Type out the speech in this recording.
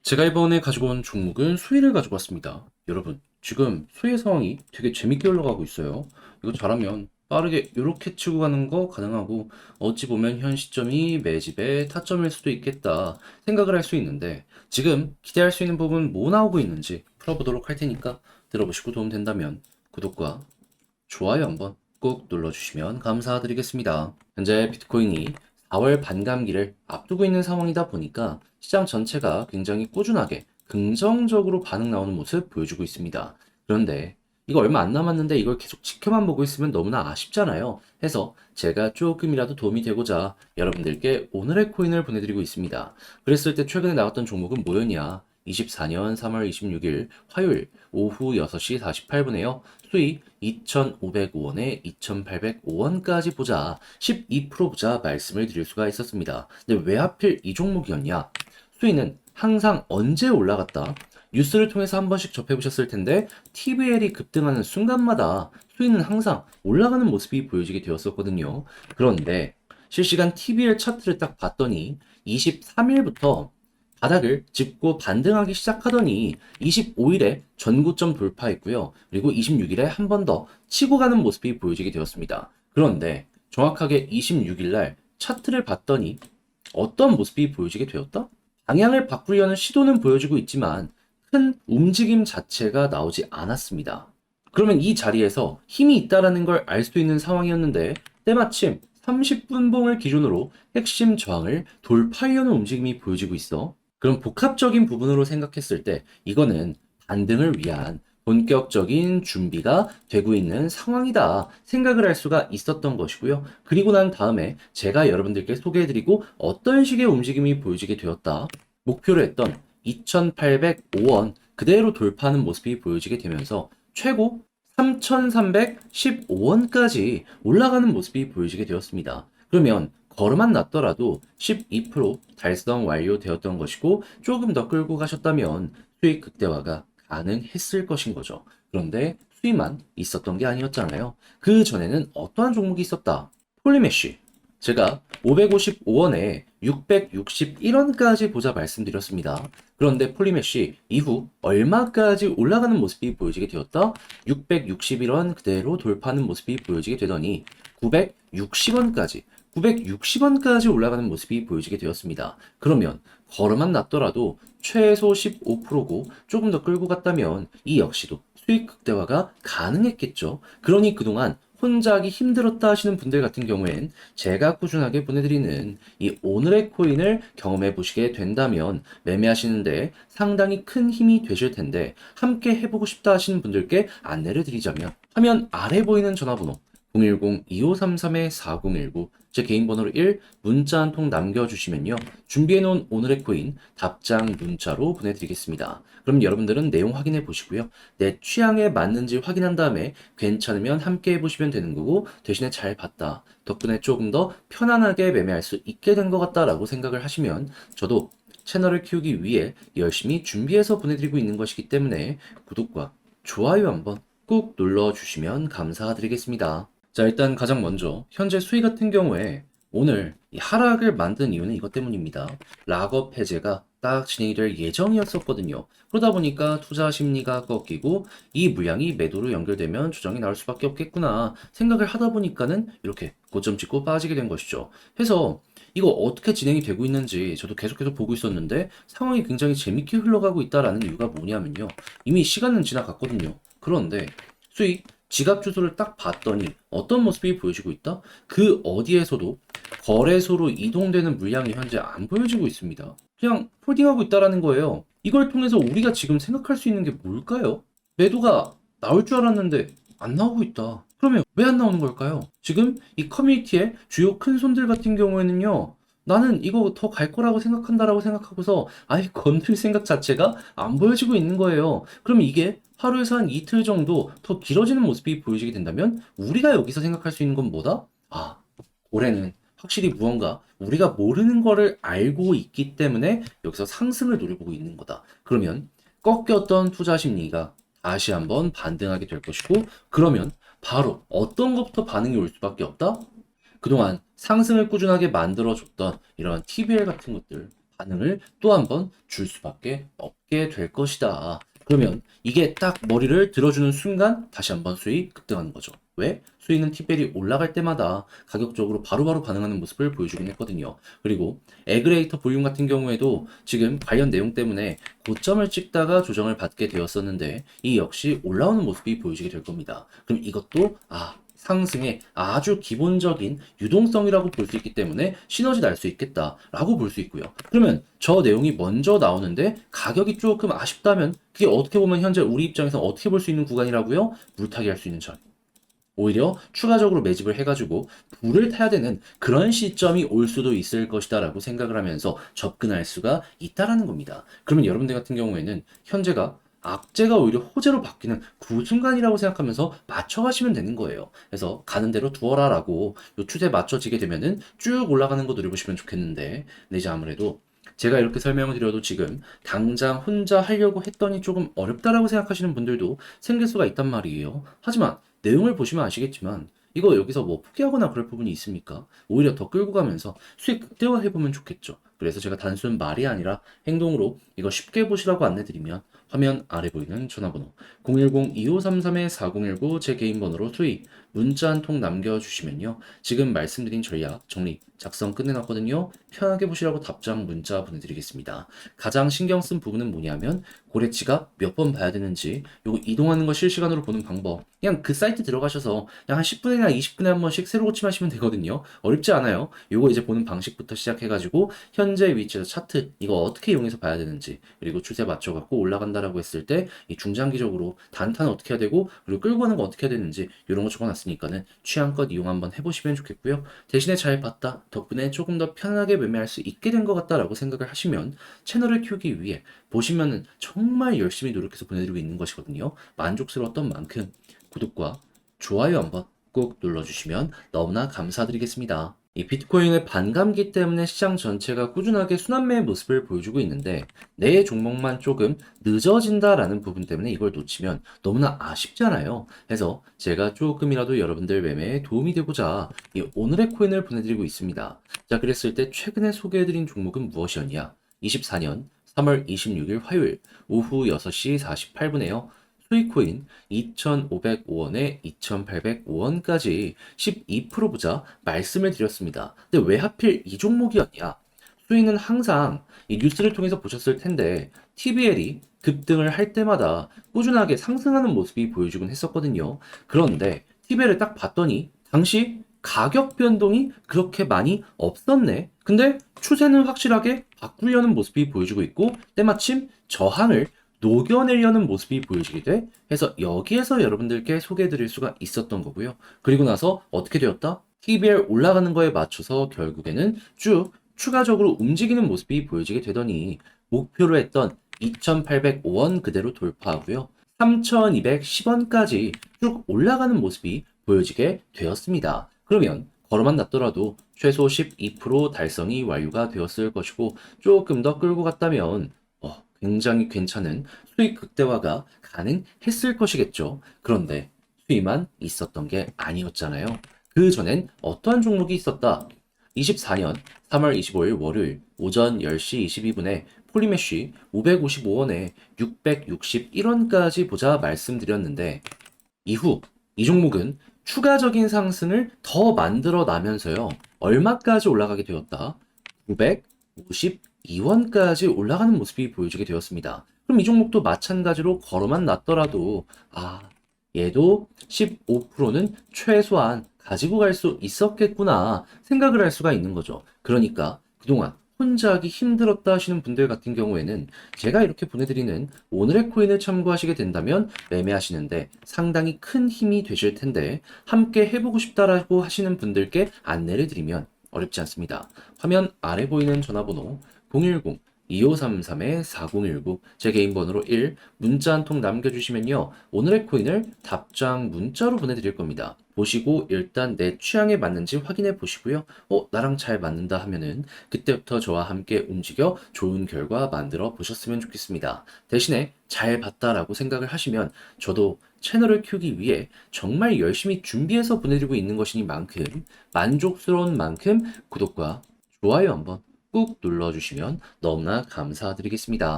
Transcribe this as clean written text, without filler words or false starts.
제가 이번에 가지고 온 종목은 수위를 가지고 왔습니다. 여러분, 지금 수위의 상황이 되게 재밌게 흘러가고 있어요. 이거 잘하면 빠르게 이렇게 치고 가는 거 가능하고 어찌 보면 현 시점이 매집의 타점일 수도 있겠다 생각을 할 수 있는데 지금 기대할 수 있는 부분 뭐 나오고 있는지 풀어보도록 할 테니까 들어보시고 도움 된다면 구독과 좋아요 한번 꼭 눌러주시면 감사드리겠습니다. 현재 비트코인이 4월 반감기를 앞두고 있는 상황이다 보니까 시장 전체가 굉장히 꾸준하게 긍정적으로 반응 나오는 모습 보여주고 있습니다. 그런데 이거 얼마 안 남았는데 이걸 계속 지켜만 보고 있으면 너무나 아쉽잖아요. 해서 제가 조금이라도 도움이 되고자 여러분들께 오늘의 코인을 보내드리고 있습니다. 그랬을 때 최근에 나왔던 종목은 뭐였냐? 24년 3월 26일 화요일 오후 6시 48분에요. 수익 2,505원에 2,805원까지 보자 12% 보자 말씀을 드릴 수가 있었습니다. 근데 왜 하필 이 종목이었냐? 수익은 항상 언제 올라갔다? 뉴스를 통해서 한 번씩 접해보셨을 텐데 TVL이 급등하는 순간마다 수익은 항상 올라가는 모습이 보여지게 되었었거든요. 그런데 실시간 TVL 차트를 딱 봤더니 23일부터 바닥을 짚고 반등하기 시작하더니 25일에 전고점 돌파했고요. 그리고 26일에 한 번 더 치고 가는 모습이 보여지게 되었습니다. 그런데 정확하게 26일 날 차트를 봤더니 어떤 모습이 보여지게 되었다? 방향을 바꾸려는 시도는 보여주고 있지만 큰 움직임 자체가 나오지 않았습니다. 그러면 이 자리에서 힘이 있다라는 걸 알 수 있는 상황이었는데 때마침 30분봉을 기준으로 핵심 저항을 돌파하려는 움직임이 보여지고 있어. 그럼 복합적인 부분으로 생각했을 때 이거는 반등을 위한 본격적인 준비가 되고 있는 상황이다 생각을 할 수가 있었던 것이고요. 그리고 난 다음에 제가 여러분들께 소개해드리고 어떤 식의 움직임이 보여지게 되었다. 목표로 했던 2,805원 그대로 돌파하는 모습이 보여지게 되면서 최고 3,315원까지 올라가는 모습이 보여지게 되었습니다. 그러면 걸음만 났더라도 12% 달성 완료되었던 것이고 조금 더 끌고 가셨다면 수익 극대화가 가능했을 것인 거죠. 그런데 수익만 있었던 게 아니었잖아요. 그 전에는 어떠한 종목이 있었다? 폴리메쉬. 제가 555원에 661원까지 보자 말씀드렸습니다. 그런데 폴리메쉬 이후 얼마까지 올라가는 모습이 보여지게 되었다? 661원 그대로 돌파하는 모습이 보여지게 되더니 960원까지 올라가는 모습이 보여지게 되었습니다. 그러면 걸음만 났더라도 최소 15%고 조금 더 끌고 갔다면 이 역시도 수익 극대화가 가능했겠죠. 그러니 그동안 혼자 하기 힘들었다 하시는 분들 같은 경우엔 제가 꾸준하게 보내드리는 이 오늘의 코인을 경험해 보시게 된다면 매매하시는데 상당히 큰 힘이 되실 텐데 함께 해보고 싶다 하시는 분들께 안내를 드리자면 화면 아래 보이는 전화번호 010-2533-4019 제 개인 번호로 1 문자 한 통 남겨주시면요. 준비해놓은 오늘의 코인 답장 문자로 보내드리겠습니다. 그럼 여러분들은 내용 확인해 보시고요. 내 취향에 맞는지 확인한 다음에 괜찮으면 함께 해보시면 되는 거고 대신에 잘 봤다. 덕분에 조금 더 편안하게 매매할 수 있게 된 것 같다라고 생각을 하시면 저도 채널을 키우기 위해 열심히 준비해서 보내드리고 있는 것이기 때문에 구독과 좋아요 한번 꾹 눌러주시면 감사드리겠습니다. 자, 일단 가장 먼저 현재 수익 같은 경우에 오늘 이 하락을 만든 이유는 이것 때문입니다. 락업 해제가 딱 진행이 될 예정이었었거든요. 그러다 보니까 투자 심리가 꺾이고 이 물량이 매도로 연결되면 조정이 나올 수밖에 없겠구나 생각을 하다 보니까는 이렇게 고점 찍고 빠지게 된 것이죠. 해서 이거 어떻게 진행이 되고 있는지 저도 계속해서 보고 있었는데 상황이 굉장히 재밌게 흘러가고 있다라는 이유가 뭐냐면요. 이미 시간은 지나갔거든요. 그런데 수익 지갑 주소를 딱 봤더니 어떤 모습이 보여지고 있다? 그 어디에서도 거래소로 이동되는 물량이 현재 안 보여지고 있습니다. 그냥 홀딩하고 있다라는 거예요. 이걸 통해서 우리가 지금 생각할 수 있는 게 뭘까요? 매도가 나올 줄 알았는데 안 나오고 있다. 그러면 왜 안 나오는 걸까요? 지금 이 커뮤니티의 주요 큰 손들 같은 경우에는요. 나는 이거 더 갈 거라고 생각한다라고 생각하고서 아예 건들 생각 자체가 안 보여지고 있는 거예요. 그럼 이게 하루에서 한 이틀 정도 더 길어지는 모습이 보여지게 된다면 우리가 여기서 생각할 수 있는 건 뭐다? 아, 올해는 확실히 무언가 우리가 모르는 거를 알고 있기 때문에 여기서 상승을 노려보고 있는 거다. 그러면 꺾였던 투자 심리가 다시 한번 반등하게 될 것이고 그러면 바로 어떤 것부터 반응이 올 수밖에 없다? 그동안 상승을 꾸준하게 만들어줬던 이런 TBL 같은 것들 반응을 또 한 번 줄 수밖에 없게 될 것이다. 그러면 이게 딱 머리를 들어주는 순간 다시 한번 수익 급등하는 거죠. 왜? 수익은 티벨이 올라갈 때마다 가격적으로 바로바로 반응하는 모습을 보여주긴 했거든요. 그리고 에그레이터 볼륨 같은 경우에도 지금 관련 내용 때문에 고점을 찍다가 조정을 받게 되었었는데 이 역시 올라오는 모습이 보여지게 될 겁니다. 그럼 이것도 상승의 아주 기본적인 유동성이라고 볼 수 있기 때문에 시너지 날 수 있겠다라고 볼 수 있고요. 그러면 저 내용이 먼저 나오는데 가격이 조금 아쉽다면 그게 어떻게 보면 현재 우리 입장에서 어떻게 볼 수 있는 구간이라고요? 물타기 할 수 있는 자리. 오히려 추가적으로 매집을 해가지고 불을 타야 되는 그런 시점이 올 수도 있을 것이다 라고 생각을 하면서 접근할 수가 있다라는 겁니다. 그러면 여러분들 같은 경우에는 현재가 악재가 오히려 호재로 바뀌는 그 순간이라고 생각하면서 맞춰가시면 되는 거예요. 그래서 가는 대로 두어라 라고 요 추세 맞춰지게 되면은 쭉 올라가는 거 노려보시면 좋겠는데, 근데 이제 아무래도 제가 이렇게 설명을 드려도 지금 당장 혼자 하려고 했더니 조금 어렵다라고 생각하시는 분들도 생길 수가 있단 말이에요. 하지만 내용을 보시면 아시겠지만 이거 여기서 뭐 포기하거나 그럴 부분이 있습니까? 오히려 더 끌고 가면서 수익 극대화해보면 좋겠죠. 그래서 제가 단순 말이 아니라 행동으로 이거 쉽게 보시라고 안내드리면 화면 아래 보이는 전화번호 010-2533-4019 제 개인 번호로 수익 문자 한 통 남겨주시면요. 지금 말씀드린 전략 정리 작성 끝내놨거든요. 편하게 보시라고 답장 문자 보내드리겠습니다. 가장 신경 쓴 부분은 뭐냐면 고래치가 몇 번 봐야 되는지 요거 이동하는 거 실시간으로 보는 방법 그냥 그 사이트 들어가셔서 그냥 한 10분이나 20분에 한 번씩 새로 고침하시면 되거든요. 어렵지 않아요. 요거 이제 보는 방식부터 시작해가지고 현재 위치에서 차트 이거 어떻게 이용해서 봐야 되는지 그리고 추세 맞춰갖고 올라간다라고 했을 때 이 중장기적으로 단타는 어떻게 해야 되고 그리고 끌고 가는 거 어떻게 해야 되는지 이런 거 적어놨으니까는 취향껏 이용 한번 해보시면 좋겠고요. 대신에 잘 봤다 덕분에 조금 더 편하게 매매할 수 있게 된 것 같다라고 생각을 하시면 채널을 키우기 위해 보시면은 정말 열심히 노력해서 보내드리고 있는 것이거든요. 만족스러웠던 만큼 구독과 좋아요 한번 꼭 눌러주시면 너무나 감사드리겠습니다. 이 비트코인의 반감기 때문에 시장 전체가 꾸준하게 순환매의 모습을 보여주고 있는데 내 종목만 조금 늦어진다라는 부분 때문에 이걸 놓치면 너무나 아쉽잖아요. 그래서 제가 조금이라도 여러분들 매매에 도움이 되고자 이 오늘의 코인을 보내드리고 있습니다. 자, 그랬을 때 최근에 소개해드린 종목은 무엇이었냐? 24년 3월 26일 화요일 오후 6시 48분에요. 수익코인 2,505원에 2,805원까지 12% 보자 말씀을 드렸습니다. 근데 왜 하필 이 종목이었냐? 수익은 항상 이 뉴스를 통해서 보셨을 텐데 TBL이 급등을 할 때마다 꾸준하게 상승하는 모습이 보여주곤 했었거든요. 그런데 TBL을 딱 봤더니 당시 가격 변동이 그렇게 많이 없었네. 근데 추세는 확실하게 바꾸려는 모습이 보여주고 있고 때마침 저항을 녹여내려는 모습이 보여지게 돼. 해서 여기에서 여러분들께 소개해드릴 수가 있었던 거고요. 그리고 나서 어떻게 되었다? TBL 올라가는 거에 맞춰서 결국에는 쭉 추가적으로 움직이는 모습이 보여지게 되더니 목표로 했던 2,805원 그대로 돌파하고요. 3,210원까지 쭉 올라가는 모습이 보여지게 되었습니다. 그러면 걸어만 놨더라도 최소 12% 달성이 완료가 되었을 것이고 조금 더 끌고 갔다면 굉장히 괜찮은 수익 극대화가 가능했을 것이겠죠. 그런데 수익만 있었던 게 아니었잖아요. 그 전엔 어떠한 종목이 있었다? 24년 3월 25일 월요일 오전 10시 22분에 폴리메쉬 555원에 661원까지 보자 말씀드렸는데 이후 이 종목은 추가적인 상승을 더 만들어 나면서요. 얼마까지 올라가게 되었다? 952원까지 올라가는 모습이 보여지게 되었습니다. 그럼 이 종목도 마찬가지로 걸어만 놨더라도 얘도 15%는 최소한 가지고 갈 수 있었겠구나 생각을 할 수가 있는 거죠. 그러니까 그동안 혼자 하기 힘들었다 하시는 분들 같은 경우에는 제가 이렇게 보내드리는 오늘의 코인을 참고하시게 된다면 매매하시는데 상당히 큰 힘이 되실 텐데 함께 해보고 싶다라고 하시는 분들께 안내를 드리면 어렵지 않습니다. 화면 아래 보이는 전화번호 010-2533-4019 제 개인 번호로 1 문자 한 통 남겨주시면요. 오늘의 코인을 답장 문자로 보내드릴 겁니다. 보시고 일단 내 취향에 맞는지 확인해 보시고요. 나랑 잘 맞는다 하면은 그때부터 저와 함께 움직여 좋은 결과 만들어 보셨으면 좋겠습니다. 대신에 잘 봤다라고 생각을 하시면 저도 채널을 키우기 위해 정말 열심히 준비해서 보내드리고 있는 것이니만큼 만족스러운 만큼 구독과 좋아요 한번 꾹 눌러주시면 너무나 감사드리겠습니다.